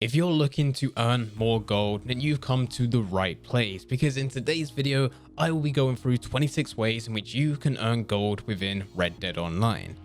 If you're looking to earn more gold, then you've come to the right place, because in today's video, I will be going through 26 ways in which you can earn gold within Red Dead Online.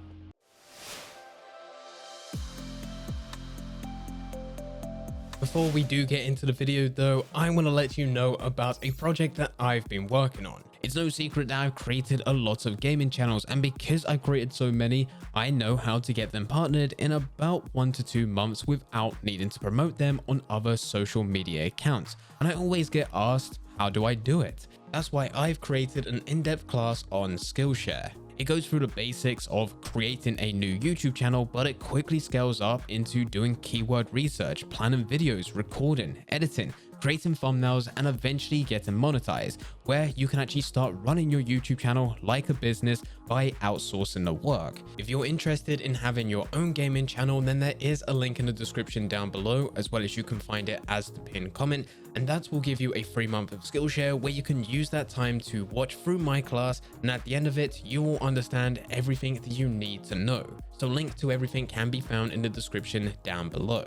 Before we do get into the video though, I want to let you know about a project that I've been working on. It's no secret that I've created a lot of gaming channels, and because I've created so many, I know how to get them partnered in about 1 to 2 months without needing to promote them on other social media accounts. And I always get asked, how do I do it? That's why I've created an in-depth class on Skillshare. It goes through the basics of creating a new YouTube channel, but it quickly scales up into doing keyword research, planning videos, recording, editing, creating thumbnails, and eventually getting monetized, where you can actually start running your YouTube channel like a business by outsourcing the work. If you're interested in having your own gaming channel, then there is a link in the description down below, as well as you can find it as the pinned comment, and that will give you a free month of Skillshare where you can use that time to watch through my class, and at the end of it, you will understand everything that you need to know. So link to everything can be found in the description down below.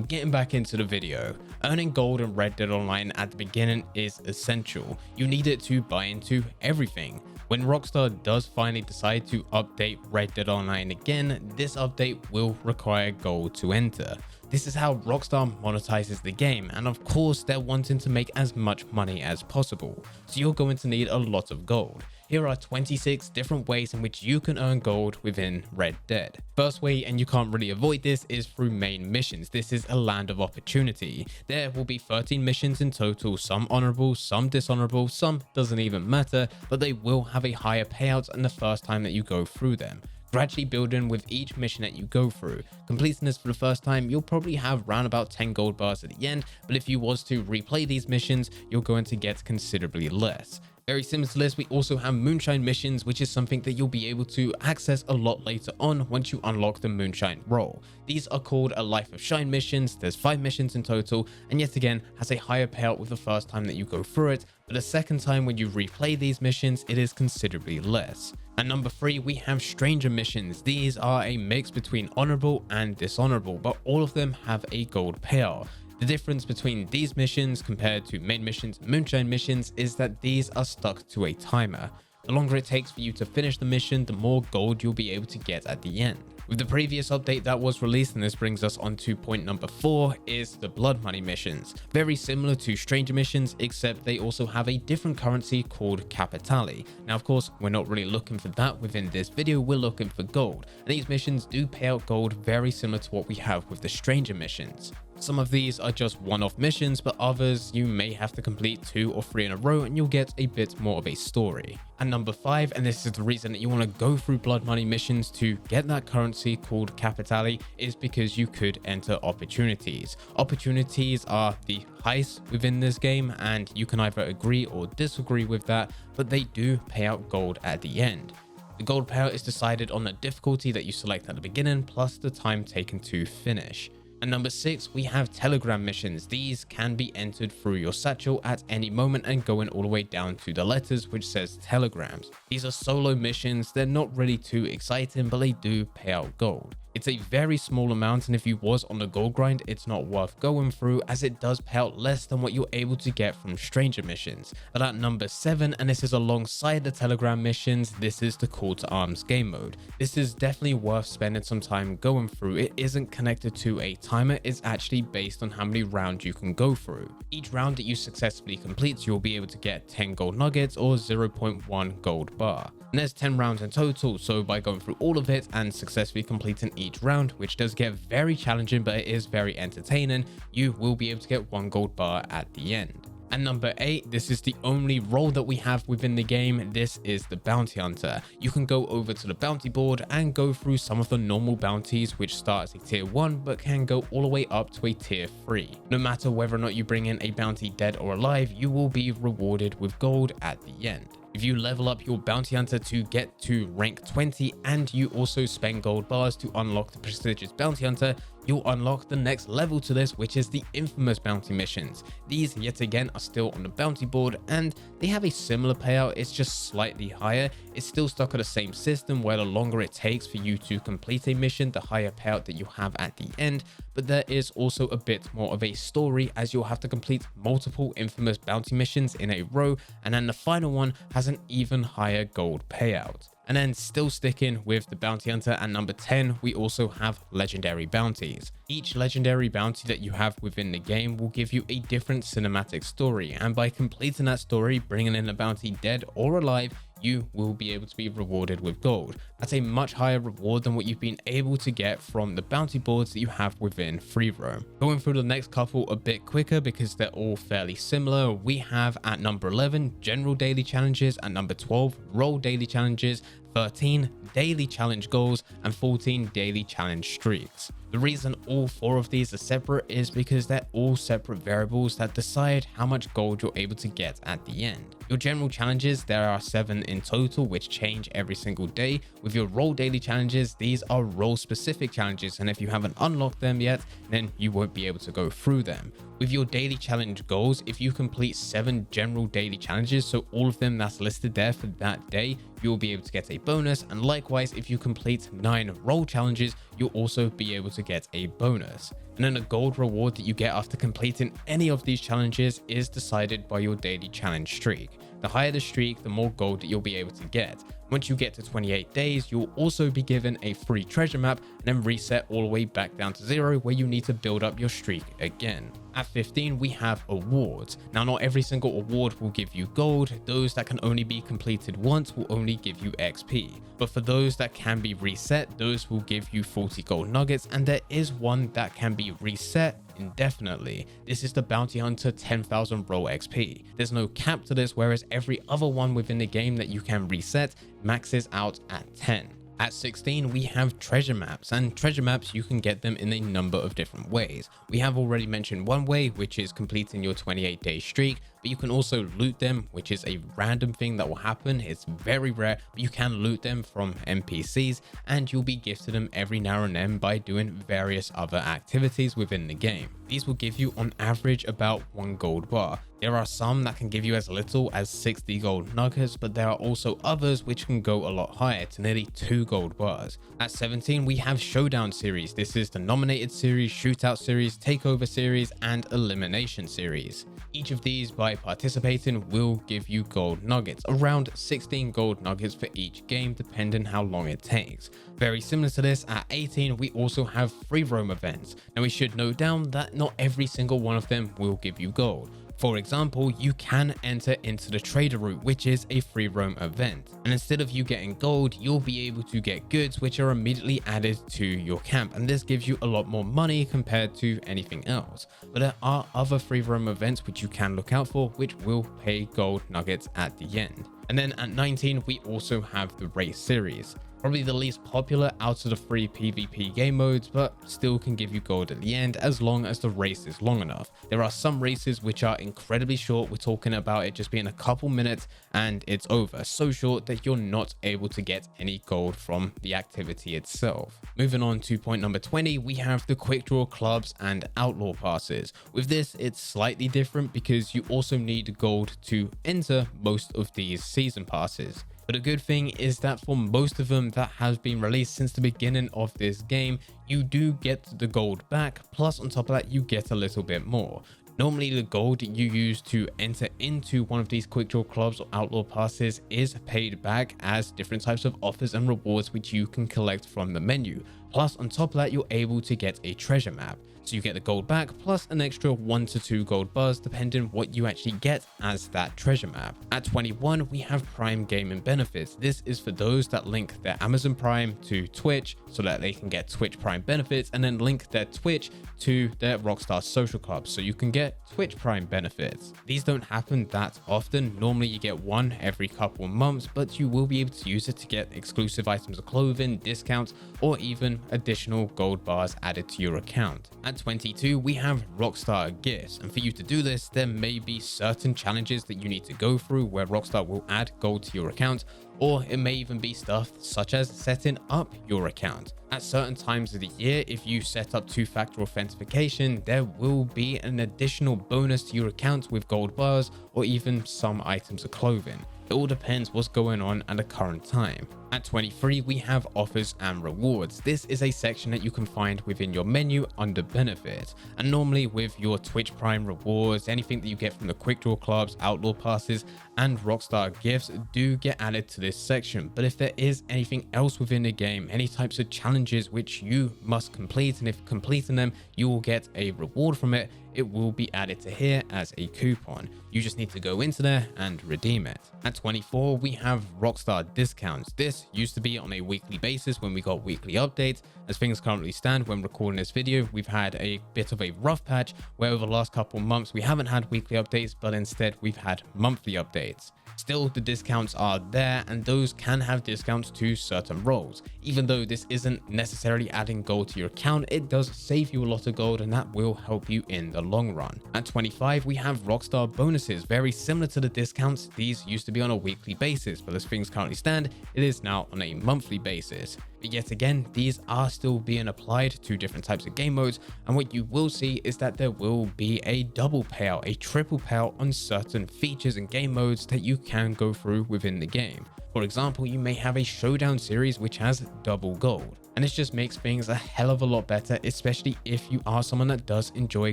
Getting back into the video, earning gold in Red Dead Online at the beginning is essential. You need it to buy into everything. When Rockstar does finally decide to update Red Dead Online again, this update will require gold to enter. This is how Rockstar monetizes the game, and of course they're wanting to make as much money as possible, so you're going to need a lot of gold. Here are 26 different ways in which you can earn gold within Red Dead. First way, and you can't really avoid this, is through main missions. This is a land of opportunity. There will be 13 missions in total, some honorable, some dishonorable, some doesn't even matter, but they will have a higher payout than the first time that you go through them. Gradually building with each mission that you go through. Completing this for the first time, you'll probably have around about 10 gold bars at the end, but if you was to replay these missions, you're going to get considerably less. Very similar to this, we also have moonshine missions, which is something that you'll be able to access a lot later on once you unlock the moonshine role. These are called a life of shine missions. There's 5 missions in total, and yet again has a higher payout with the first time that you go through it, but the second time when you replay these missions, it is considerably less. And number 3, we have stranger missions. These are a mix between honorable and dishonorable, but all of them have a gold payout. The difference between these missions compared to main missions and moonshine missions is that these are stuck to a timer. The longer it takes for you to finish the mission, the more gold you'll be able to get at the end. With the previous update that was released, and this brings us on to point number 4, is the blood money missions. Very similar to stranger missions, except they also have a different currency called capitali. Now of course, we're not really looking for that within this video, we're looking for gold. And these missions do pay out gold very similar to what we have with the stranger missions. Some of these are just one-off missions, but others you may have to complete 2 or 3 in a row and you'll get a bit more of a story. And number 5, and this is the reason that you want to go through blood money missions to get that currency called capitali, is because you could enter opportunities. Opportunities are the heists within this game, and you can either agree or disagree with that, but they do pay out gold at the end. The gold payout is decided on the difficulty that you select at the beginning plus the time taken to finish. And number 6, we have telegram missions. These can be entered through your satchel at any moment and going all the way down to the letters which says telegrams. These are solo missions. They're not really too exciting, but they do pay out gold. It's a very small amount, and if you was on the gold grind, it's not worth going through, as it does pay out less than what you're able to get from stranger missions. But at number 7, and this is alongside the telegram missions, this is the call to arms game mode. This is definitely worth spending some time going through. It isn't connected to a timer, it's actually based on how many rounds you can go through. Each round that you successfully complete, you'll be able to get 10 gold nuggets or 0.1 gold bar. And there's 10 rounds in total, so by going through all of it and successfully completing each round, which does get very challenging but it is very entertaining, you will be able to get 1 gold bar at the end. And number 8, this is the only role that we have within the game. This is the bounty hunter. You can go over to the bounty board and go through some of the normal bounties which start as a tier 1 but can go all the way up to a tier 3. No matter whether or not you bring in a bounty dead or alive, you will be rewarded with gold at the end. If you level up your bounty hunter to get to rank 20 and you also spend gold bars to unlock the prestigious bounty hunter, you'll unlock the next level to this, which is the infamous bounty missions. These yet again are still on the bounty board and they have a similar payout, it's just slightly higher. It's still stuck at the same system where the longer it takes for you to complete a mission, the higher payout that you have at the end, but there is also a bit more of a story as you'll have to complete multiple infamous bounty missions in a row, and then the final one has an even higher gold payout. And then still sticking with the bounty hunter at number 10, we also have legendary bounties. Each legendary bounty that you have within the game will give you a different cinematic story, and by completing that story, bringing in a bounty dead or alive, you will be able to be rewarded with gold. That's a much higher reward than what you've been able to get from the bounty boards that you have within free roam. Going through the next couple a bit quicker because they're all fairly similar, we have at number 11 general daily challenges, at number 12 role daily challenges, 13 daily challenge goals, and 14 daily challenge streaks. The reason all 4 of these are separate is because they're all separate variables that decide how much gold you're able to get at the end. Your general challenges, there are 7 in total, which change every single day. With your role daily challenges, these are role specific challenges, and if you haven't unlocked them yet, then you won't be able to go through them. With your daily challenge goals, if you complete 7 general daily challenges, so all of them that's listed there for that day, you'll be able to get a bonus, and likewise if you complete 9 role challenges, you'll also be able to get a bonus. And then a gold reward that you get after completing any of these challenges is decided by your daily challenge streak. The higher the streak, the more gold that you'll be able to get. Once you get to 28 days, you'll also be given a free treasure map and then reset all the way back down to 0 where you need to build up your streak again. At 15, we have awards. Now, not every single award will give you gold. Those that can only be completed once will only give you XP. But for those that can be reset, those will give you 40 gold nuggets, and there is one that can be reset indefinitely. This is the Bounty Hunter 10,000 role XP. There's no cap to this, whereas every other one within the game that you can reset maxes out at 10. At 16, we have treasure maps, and treasure maps, you can get them in a number of different ways. We have already mentioned one way, which is completing your 28-day streak, but you can also loot them, which is a random thing that will happen. It's very rare, but you can loot them from NPCs, and you'll be gifted them every now and then by doing various other activities within the game. These will give you on average about 1 gold bar. There are some that can give you as little as 60 gold nuggets, but there are also others which can go a lot higher to nearly 2 gold bars. At 17, we have Showdown series. This is the nominated series, shootout series, takeover series, and elimination series. Each of these, by participating, will give you gold nuggets, around 16 gold nuggets for each game, depending how long it takes. Very similar to this, at 18, we also have free roam events. Now, we should note down that not every single one of them will give you gold. For example, you can enter into the trader route, which is a free roam event. And instead of you getting gold, you'll be able to get goods which are immediately added to your camp. And this gives you a lot more money compared to anything else. But there are other free roam events which you can look out for, which will pay gold nuggets at the end. And then at 19, we also have the race series. Probably the least popular out of the 3 PvP game modes, but still can give you gold at the end as long as the race is long enough. There are some races which are incredibly short. We're talking about it just being a couple minutes and it's over. So short that you're not able to get any gold from the activity itself. Moving on to point number 20, we have the quick draw clubs and outlaw passes. With this, it's slightly different because you also need gold to enter most of these season passes. But a good thing is that for most of them that has been released since the beginning of this game, you do get the gold back, plus on top of that, you get a little bit more. Normally, the gold you use to enter into one of these quick draw clubs or outlaw passes is paid back as different types of offers and rewards which you can collect from the menu. Plus, on top of that, you're able to get a treasure map. So you get the gold back plus an extra 1 to 2 gold bars depending what you actually get as that treasure map. At 21, we have Prime gaming benefits. This is for those that link their Amazon Prime to Twitch so that they can get Twitch Prime benefits, and then link their Twitch to their Rockstar Social Club so you can get Twitch Prime benefits. These don't happen that often. Normally you get one every couple months, but you will be able to use it to get exclusive items of clothing, discounts, or even additional gold bars added to your account. At 22, we have Rockstar Gifts, and for you to do this, there may be certain challenges that you need to go through where Rockstar will add gold to your account, or it may even be stuff such as setting up your account. At certain times of the year, if you set up two-factor authentication, there will be an additional bonus to your account with gold bars or even some items of clothing. It all depends what's going on at the current time. At 23, we have offers and rewards. This is a section that you can find within your menu under benefits. And normally with your Twitch Prime rewards, anything that you get from the quick draw clubs, outlaw passes, and Rockstar gifts do get added to this section. But if there is anything else within the game, any types of challenges which you must complete, and if completing them, you will get a reward from it, it will be added to here as a coupon. You just need to go into there and redeem it. At 24, we have Rockstar discounts. This used to be on a weekly basis when we got weekly updates. As things currently stand when recording this video, we've had a bit of a rough patch where over the last couple months we haven't had weekly updates, but instead we've had monthly updates. Still, the discounts are there, and those can have discounts to certain roles. Even though this isn't necessarily adding gold to your account, it does save you a lot of gold, and that will help you in the long run. At 25, we have Rockstar bonuses. Very similar to the discounts, these used to be on a weekly basis, but as things currently stand, it is now on a monthly basis. But yet again, these are still being applied to different types of game modes, and what you will see is that there will be a double payout, a triple payout on certain features and game modes that you can go through within the game. For example, you may have a showdown series which has double gold, and this just makes things a hell of a lot better, especially if you are someone that does enjoy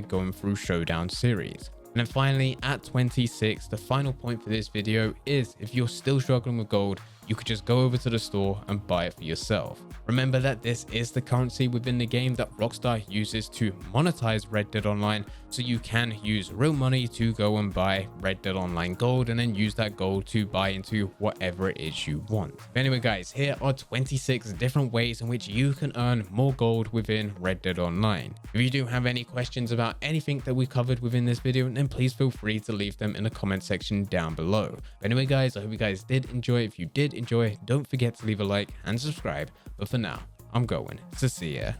going through showdown series. And then finally, at 26, the final point for this video is if you're still struggling with gold, you could just go over to the store and buy it for yourself. Remember that this is the currency within the game that Rockstar uses to monetize Red Dead Online, so you can use real money to go and buy Red Dead Online gold and then use that gold to buy into whatever it is you want. But anyway guys, here are 26 different ways in which you can earn more gold within Red Dead Online. If you do have any questions about anything that we covered within this video, then please feel free to leave them in the comment section down below. But anyway guys, I hope you guys did enjoy. If you did enjoy, don't forget to leave a like and subscribe. But for now, I'm going to see ya.